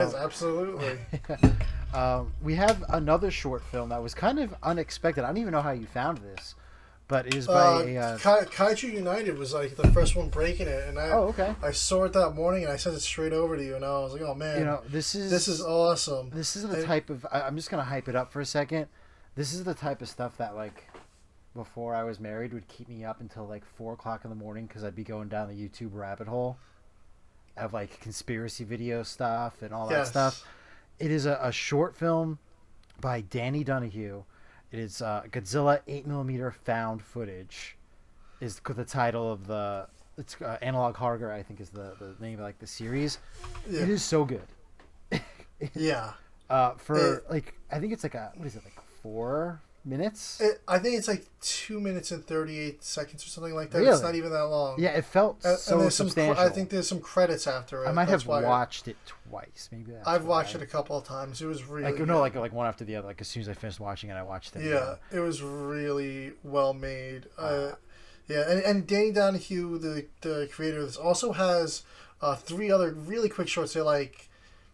Yes, absolutely. We have another short film that was kind of unexpected. I don't even know how you found this, but it is by a. Kaiju United was like the first one breaking it, and Oh, okay. I saw it that morning and I sent it straight over to you, and I was like, oh man, this is awesome. This is the And, type of. I'm just gonna hype it up for a second. This is the type of stuff that like before I was married would keep me up until like 4 o'clock in the morning because I'd be going down the YouTube rabbit hole of like conspiracy video stuff and all that yes, stuff. It is a short film by Danny Donahue. It is Godzilla 8mm found footage. Is the title of the it's Analog Horror, I think is the name of like the series. yeah, It is so good. yeah. For It, like I think it's like a what is it like 4 minutes? I think it's like 2 minutes and 38 seconds or something like that. Really? It's not even that long. Yeah, it felt so and there's substantial. I think there's some credits after it. I might That's have why watched it twice. Maybe that's I've why. watched it a couple of times. It was really Like good. no, like one after the other. Like as soon as I finished watching it, I watched it. Yeah, Again. it was really well made. Yeah, and Danny Donahue, the creator of this, also has three other really quick shorts. They're like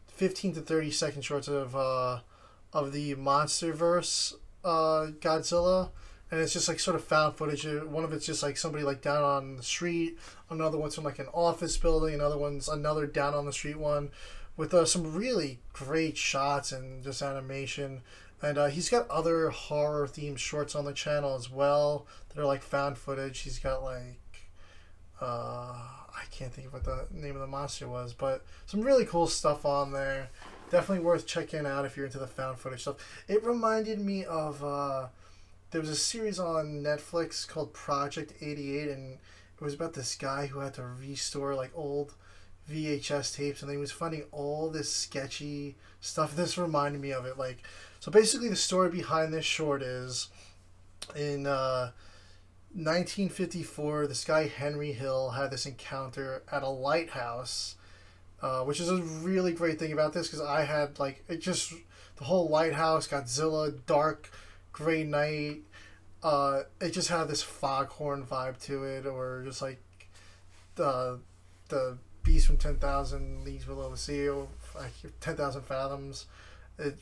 15 to 30 second shorts of the MonsterVerse Godzilla, and it's just like sort of found footage. One of it's just like somebody like down on the street. Another one's from like an office building. Another one's another down on the street one, with some really great shots and just animation. And he's got other horror themed shorts on the channel as well. They're like found footage. He's got like I can't think of what the name of the monster was, but some really cool stuff on there. Definitely worth checking out if you're into the found footage stuff. It reminded me of there was a series on Netflix called Project 88, and it was about this guy who had to restore like old VHS tapes, and he was finding all this sketchy stuff. This reminded me of it. Like, so basically, the story behind this short is in 1954, this guy Henry Hill had this encounter at a lighthouse, which is a really great thing about this because I had like it just the whole lighthouse, Godzilla, dark, gray night. It just had this foghorn vibe to it, or just like the Beast from 10,000 Leagues Below the Sea, or like 10,000 Fathoms,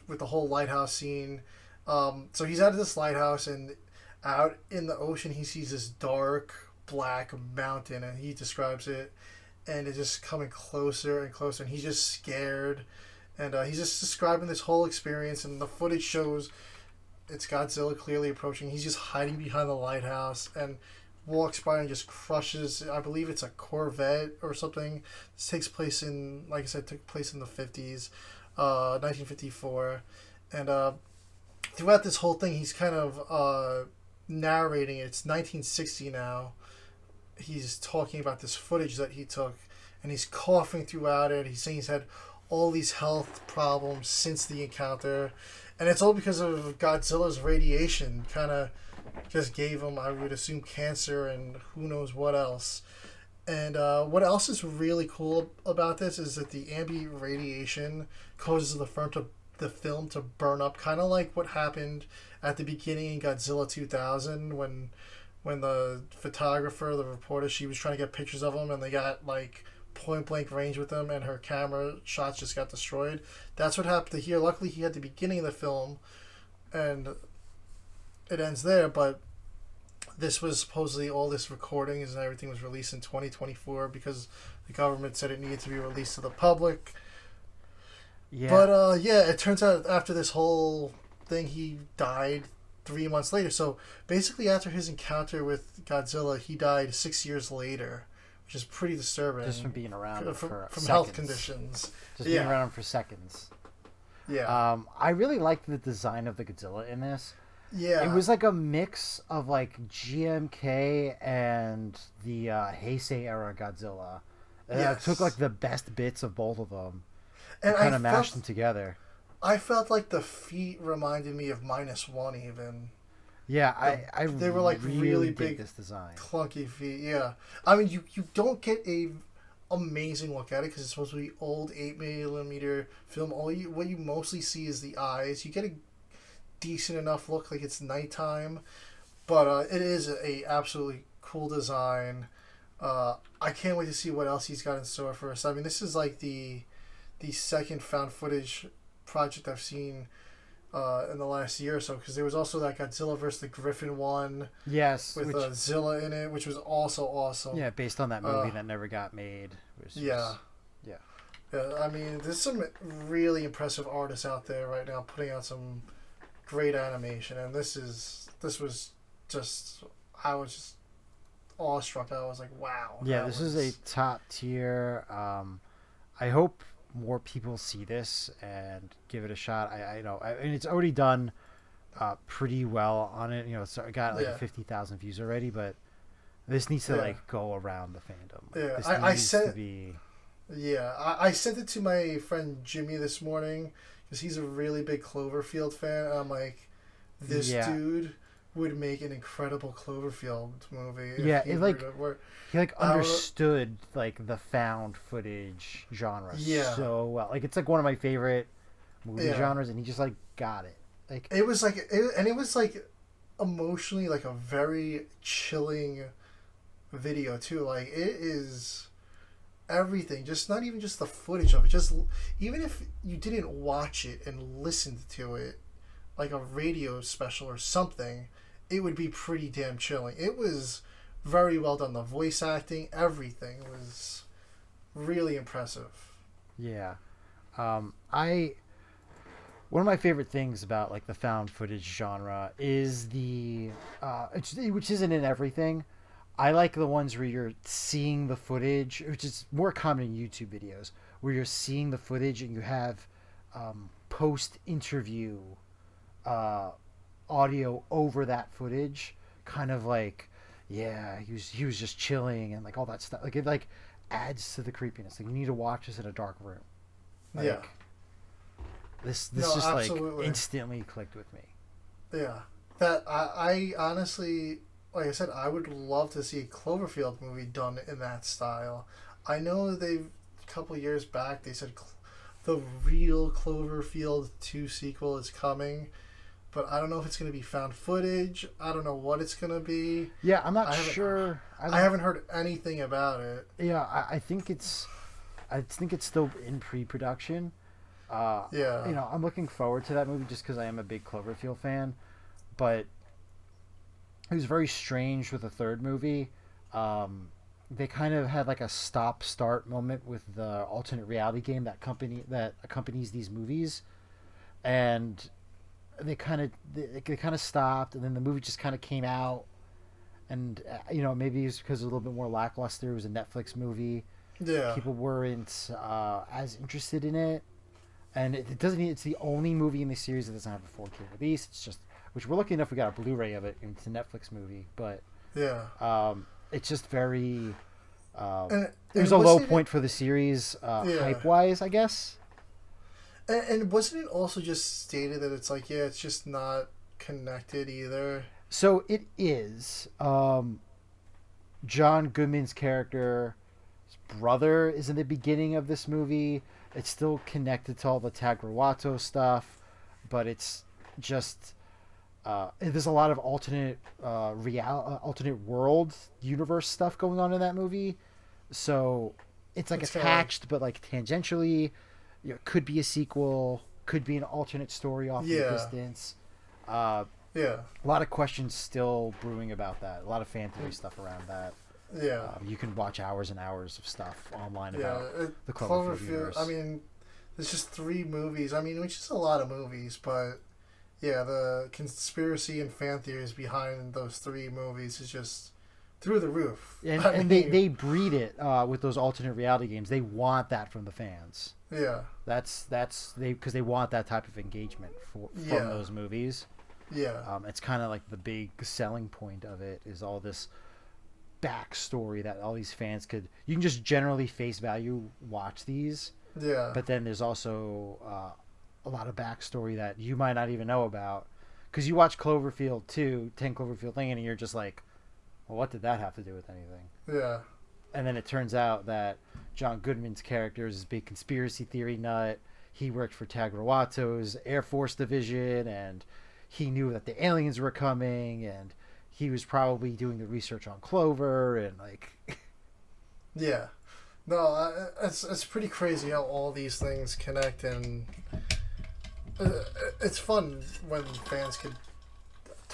with the whole lighthouse scene. So he's at this lighthouse, and out in the ocean, he sees this dark black mountain, and he describes it, and it's just coming closer and closer, and he's just scared, and he's just describing this whole experience, and the footage shows it's Godzilla clearly approaching. He's just hiding behind the lighthouse, and walks by and just crushes. I believe it's a Corvette or something. This takes place in, like I said, took place in the 50s, 1954, and throughout this whole thing, he's kind of narrating. It's 1960 now. He's talking about this footage that he took, and he's coughing throughout it. He's saying he's had all these health problems since the encounter, and it's all because of Godzilla's radiation. Kind of just gave him, I would assume, cancer and who knows what else. And what else is really cool about this is that the ambient radiation causes the film to burn up, kind of like what happened at the beginning in Godzilla 2000 when the photographer, the reporter, she was trying to get pictures of him, and they got like point blank range with him, and her camera shots just got destroyed. That's what happened to here. Luckily, he had the beginning of the film, and it ends there. But this was supposedly all this recordings and everything was released in 2024 because the government said it needed to be released to the public. Yeah. But yeah, it turns out after this whole thing, he died 3 months later. So basically, after his encounter with Godzilla, he died 6 years later, which is pretty disturbing. Just from being around from seconds. health conditions. Just being around him for seconds. Yeah. I really liked the design of the Godzilla in this. Yeah. It was like a mix of like GMK and the Heisei era Godzilla. Yes. It took like the best bits of both of them and kind of mashed them together. I felt like the feet reminded me of -1 even. Yeah, I they were like really big, this design, clunky feet. Yeah, I mean you don't get a amazing look at it because it's supposed to be old 8mm film. What you mostly see is the eyes. You get a decent enough look like it's nighttime, but it is a absolutely cool design. I can't wait to see what else he's got in store for us. I mean, this is like the the second found footage project I've seen in the last year or so, because there was also that Godzilla vs. the Griffin one. Yes, with Zilla in it, which was also awesome. Yeah, based on that movie that never got made. Yeah. I mean, there's some really impressive artists out there right now putting out some great animation, and this was just, I was just awestruck. I was like, wow. Yeah, this is a top tier. I hope more people see this and give it a shot. I know, and it's already done pretty well on it. You know, it's got like 50,000 views already, but this needs to like go around the fandom. Yeah, this I sent. To be... Yeah, I sent it to my friend Jimmy this morning because he's a really big Cloverfield fan. And I'm like, this dude would make an incredible Cloverfield movie. Yeah, he understood like the found footage genre so well. Like it's like one of my favorite movie genres, and he just like got it. Like it was like, it was like emotionally like a very chilling video too. Like it is. Everything, just not even just the footage of it, just even if you didn't watch it and listened to it like a radio special or something, it would be pretty damn chilling. It was very well done. The voice acting, everything was really impressive. Yeah. One of my favorite things about like the found footage genre is which isn't in everything. I like the ones where you're seeing the footage, which is more common in YouTube videos, where you're seeing the footage and you have post-interview audio over that footage, kind of like, he was just chilling and like all that stuff. Like it like adds to the creepiness. Like you need to watch this in a dark room. Like, this just absolutely. Like instantly clicked with me. Yeah, that I honestly. Like I said, I would love to see a Cloverfield movie done in that style. I know a couple years back, they said the real Cloverfield 2 sequel is coming, but I don't know if it's going to be found footage. I don't know what it's going to be. Yeah, I'm not sure. I haven't heard anything about it. Yeah, I think it's still in pre-production. You know, I'm looking forward to that movie just because I am a big Cloverfield fan, but it was very strange with the third movie. They kind of had like a stop-start moment with the alternate reality game that accompanies these movies, and they kind of stopped, and then the movie just kind of came out, and you know, maybe it's because it was a little bit more lackluster. It was a Netflix movie. Yeah, people weren't as interested in it, and it doesn't. It's the only movie in the series that doesn't have a 4K release. It's just. Which we're lucky enough we got a Blu-ray of it. It's a Netflix movie, but it's just very. It was a low point for the series, hype-wise, I guess. And wasn't it also just stated that it's like it's just not connected either? So it is. John Goodman's character's brother is in the beginning of this movie. It's still connected to all the Tagrawato stuff, but it's just. There's a lot of alternate world universe stuff going on in that movie, so it's like attached, but like tangentially, you know, could be a sequel, could be an alternate story off in the distance. A lot of questions still brewing about that. A lot of fan theory stuff around that. You can watch hours and hours of stuff online about the Cloverfield universe. I mean, there's just 3 movies. I mean, which is a lot of movies, but. Yeah, the conspiracy and fan theories behind those 3 movies is just through the roof. And they breed it with those alternate reality games. They want that from the fans. Yeah. That's because they want that type of engagement from those movies. Yeah. It's kind of like the big selling point of it is all this backstory that all these fans you can just generally face value watch these. Yeah. But then there's also a lot of backstory that you might not even know about, because you watch Cloverfield 2, 10 Cloverfield Lane, and you're just like, well, what did that have to do with anything? Yeah. And then it turns out that John Goodman's character is a big conspiracy theory nut. He worked for Tagrawato's Air Force Division, and he knew that the aliens were coming, and he was probably doing the research on Clover, and like... Yeah. No, it's pretty crazy how all these things connect, and uh, it's fun when fans can.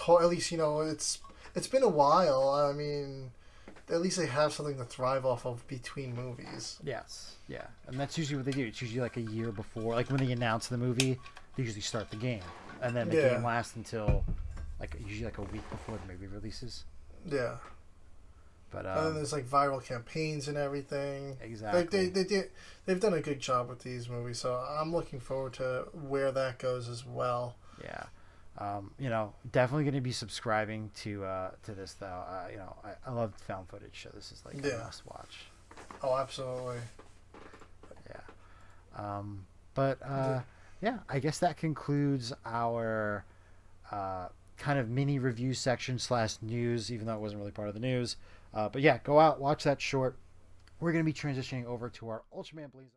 At least it's been a while. I mean, at least they have something to thrive off of between movies. Yes, yeah, and that's usually what they do. It's usually like a year before, like when they announce the movie, they usually start the game, and then the game lasts until like usually like a week before the movie releases. Yeah. But And then there's like viral campaigns and everything. exactly. They've done a good job with these movies, so I'm looking forward to where that goes as well. Yeah. Definitely going to be subscribing to this though. I love found footage, so this is like a must watch. Oh, absolutely. Yeah. I guess that concludes our kind of mini review section / news, even though it wasn't really part of the news. But yeah, go out, watch that short. We're going to be transitioning over to our Ultraman Blaze.